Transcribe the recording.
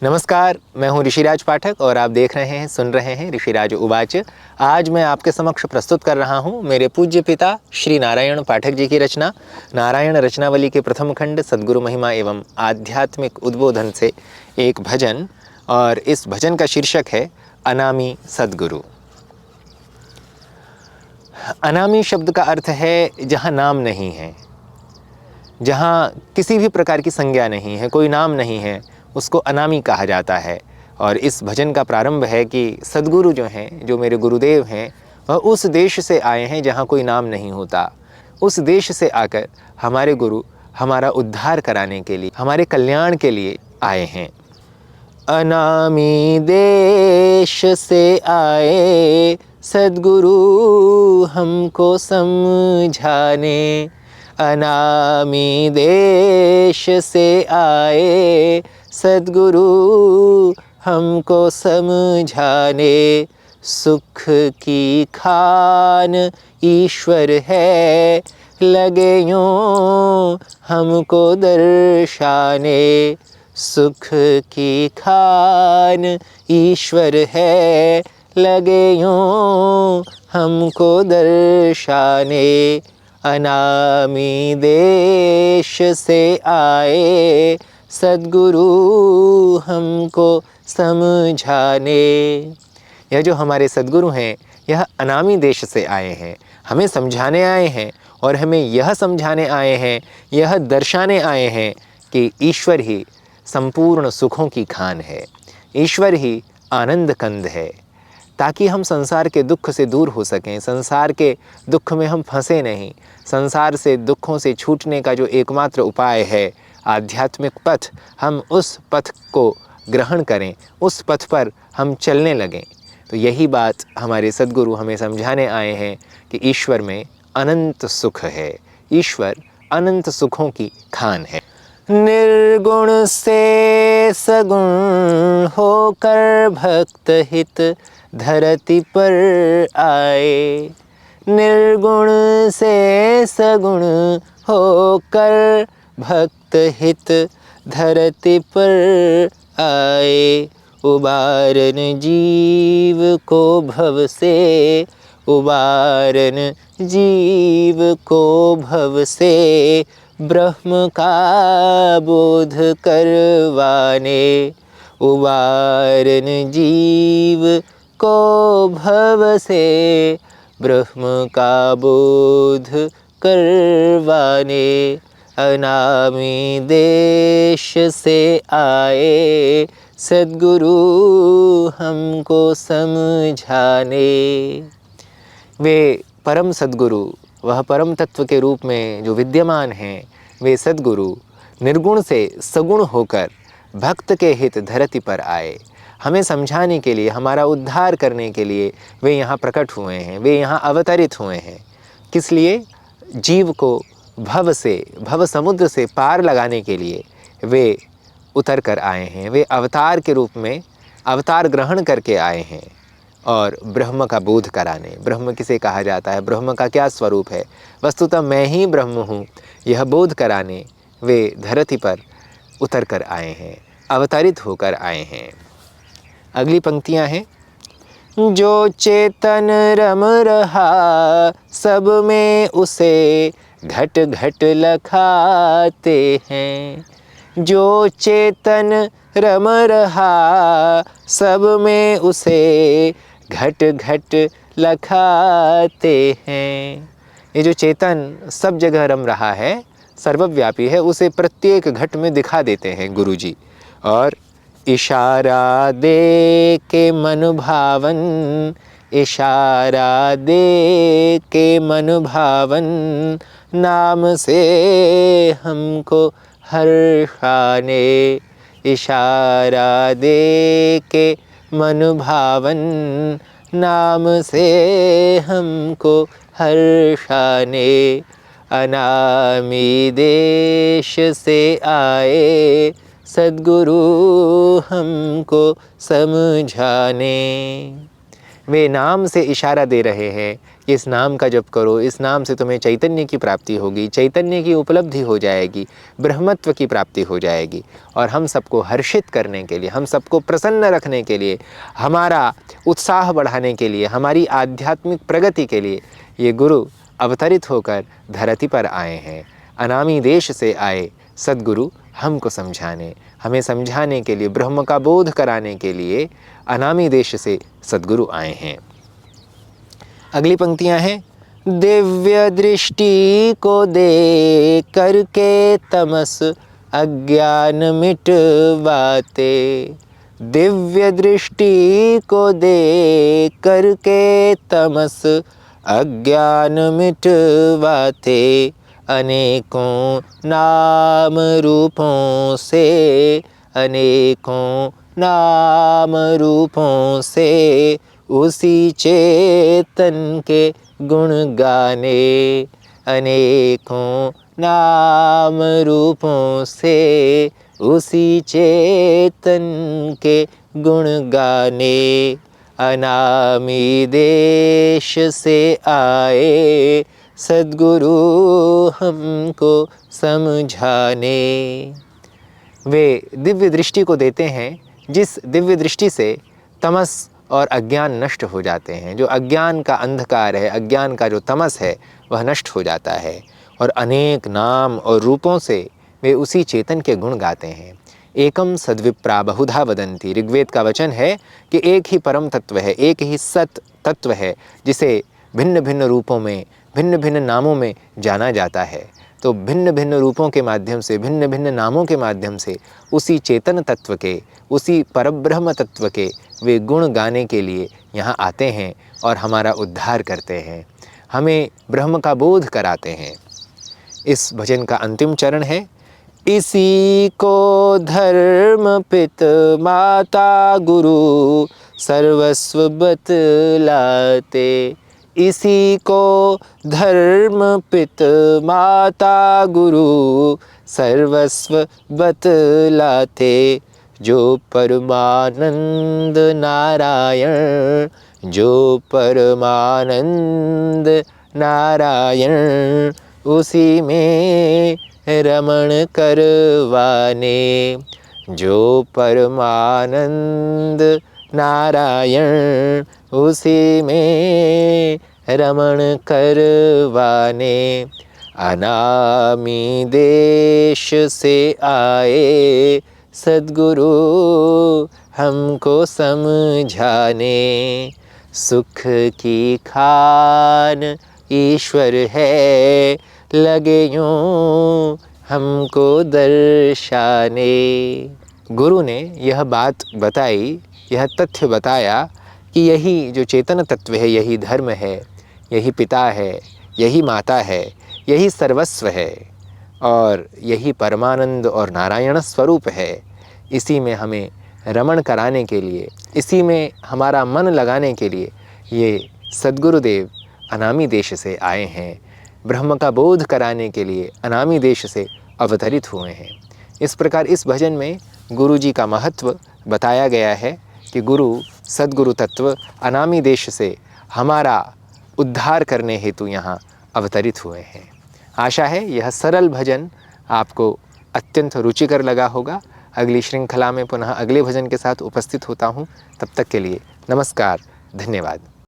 नमस्कार, मैं हूं ऋषिराज पाठक और आप देख रहे हैं, सुन रहे हैं ऋषिराज उवाच। आज मैं आपके समक्ष प्रस्तुत कर रहा हूं मेरे पूज्य पिता श्री नारायण पाठक जी की रचना नारायण रचनावली के प्रथम खंड सद्गुरु महिमा एवं आध्यात्मिक उद्बोधन से एक भजन, और इस भजन का शीर्षक है अनामी सद्गुरु। अनामी शब्द का अर्थ है जहाँ नाम नहीं है, जहाँ किसी भी प्रकार की संज्ञा नहीं है, कोई नाम नहीं है, उसको अनामी कहा जाता है। और इस भजन का प्रारंभ है कि सद्गुरु जो हैं, जो मेरे गुरुदेव हैं, वह उस देश से आए हैं जहाँ कोई नाम नहीं होता। उस देश से आकर हमारे गुरु हमारा उद्धार कराने के लिए, हमारे कल्याण के लिए आए हैं। अनामी देश से आए सद्गुरु हमको समझाने, अनामी देश से आए सद्गुरु हमको समझाने। सुख की खान ईश्वर है, लगे यूं हमको दर्शाने। सुख की खान ईश्वर है, लगे यूं हमको दर्शाने। अनामी देश से आए सद्गुरु हमको समझाने। यह जो हमारे सद्गुरु हैं, यह अनामी देश से आए हैं, हमें समझाने आए हैं और हमें यह समझाने आए हैं, यह दर्शाने आए हैं कि ईश्वर ही संपूर्ण सुखों की खान है, ईश्वर ही आनंद कंद है, ताकि हम संसार के दुख से दूर हो सकें, संसार के दुख में हम फंसे नहीं। संसार से दुखों से छूटने का जो एकमात्र उपाय है आध्यात्मिक पथ, हम उस पथ को ग्रहण करें, उस पथ पर हम चलने लगें। तो यही बात हमारे सद्गुरु हमें समझाने आए हैं कि ईश्वर में अनंत सुख है, ईश्वर अनंत सुखों की खान है। निर्गुण से सगुण होकर भक्त हित धरती पर आए। निर्गुण से सगुण होकर भक्त हित धरती पर आए। उबारन जीव को भव से, उबारन जीव को भव से, ब्रह्म का बोध करवाने। उबारन जीव को भव से, ब्रह्म का बोध करवाने। अनामी देश से आए सद्गुरु हमको समझाने। वे परम सद्गुरु, वह परम तत्व के रूप में जो विद्यमान हैं, वे सद्गुरु निर्गुण से सगुण होकर भक्त के हित धरती पर आए। हमें समझाने के लिए, हमारा उद्धार करने के लिए वे यहाँ प्रकट हुए हैं, वे यहाँ अवतरित हुए हैं। किस लिए? जीव को भव से, भव समुद्र से पार लगाने के लिए वे उतर कर आए हैं। वे अवतार के रूप में अवतार ग्रहण करके आए हैं और ब्रह्म का बोध कराने। ब्रह्म किसे कहा जाता है, ब्रह्म का क्या स्वरूप है, वस्तुतः मैं ही ब्रह्म हूँ, यह बोध कराने वे धरती पर उतर कर आए हैं, अवतरित होकर आए हैं। अगली पंक्तियाँ हैं। जो चेतन रम रहा सब में उसे घट घट लखाते हैं। जो चेतन रम रहा सब में उसे घट घट लखाते हैं। ये जो चेतन सब जगह रम रहा है, सर्वव्यापी है, उसे प्रत्येक घट में दिखा देते हैं गुरुजी। और इशारा दे के मन भावन, इशारा दे के मन भावन, नाम से हमको हर्षाने। इशारा दे के मन भावन, नाम से हमको हर्षाने। अनामी देश से आए सद्गुरु हमको समझाने। वे नाम से इशारा दे रहे हैं, इस नाम का जप करो, इस नाम से तुम्हें चैतन्य की प्राप्ति होगी, चैतन्य की उपलब्धि हो जाएगी, ब्रह्मत्व की प्राप्ति हो जाएगी। और हम सबको हर्षित करने के लिए, हम सबको प्रसन्न रखने के लिए, हमारा उत्साह बढ़ाने के लिए, हमारी आध्यात्मिक प्रगति के लिए ये गुरु अवतरित होकर धरती पर आए हैं। अनामी देश से आए सद्गुरु हमको समझाने, हमें समझाने के लिए, ब्रह्म का बोध कराने के लिए अनामी देश से सद्गुरु आए हैं। अगली पंक्तियां हैं, दिव्य दृष्टि को दे करके तमस अज्ञान मिटवाते। दिव्य दृष्टि को दे करके तमस अज्ञान मिटवाते। अनेकों नाम रूपों से, अनेकों नाम रूपों से उसी चेतन के गुण गाने। अनेकों नाम रूपों से उसी चेतन के गुण गाने। अनामी देश से आए सद्गुरु हमको समझाने। वे दिव्य दृष्टि को देते हैं, जिस दिव्य दृष्टि से तमस और अज्ञान नष्ट हो जाते हैं। जो अज्ञान का अंधकार है, अज्ञान का जो तमस है, वह नष्ट हो जाता है। और अनेक नाम और रूपों से वे उसी चेतन के गुण गाते हैं। एकम सद्विप्रा बहुधा वदन्ति। ऋग्वेद का वचन है कि एक ही परम तत्व है, एक ही सत तत्व है, जिसे भिन्न भिन्न रूपों में, भिन्न भिन्न नामों में जाना जाता है। तो भिन्न भिन्न रूपों के माध्यम से, भिन्न भिन्न नामों के माध्यम से उसी चेतन तत्व के, उसी परब्रह्म तत्व के वे गुण गाने के लिए यहाँ आते हैं और हमारा उद्धार करते हैं, हमें ब्रह्म का बोध कराते हैं। इस भजन का अंतिम चरण है, इसी को धर्म पित माता गुरु सर्वस्व बतलाते। इसी को धर्म पित माता गुरु सर्वस्व बतलाते। जो परमानंद नारायण, जो परमानंद नारायण उसी में रमण करवाने। जो परमानंद नारायण उसी में रमण करवाने। अनामी देश से आए सद्गुरु हमको समझाने। सुख की खान ईश्वर है, लगे यूं हमको दर्शाने। गुरु ने यह बात बताई, यह तथ्य बताया कि यही जो चेतन तत्व है, यही धर्म है, यही पिता है, यही माता है, यही सर्वस्व है और यही परमानंद और नारायण स्वरूप है। इसी में हमें रमण कराने के लिए, इसी में हमारा मन लगाने के लिए ये सद्गुरुदेव अनामी देश से आए हैं। ब्रह्म का बोध कराने के लिए अनामी देश से अवतरित हुए हैं। इस प्रकार इस भजन में गुरु जी का महत्व बताया गया है कि गुरु सद्गुरु तत्व अनामी देश से हमारा उद्धार करने हेतु यहाँ अवतरित हुए हैं। आशा है यह सरल भजन आपको अत्यंत रुचिकर लगा होगा। अगली श्रृंखला में पुनः अगले भजन के साथ उपस्थित होता हूँ। तब तक के लिए नमस्कार, धन्यवाद।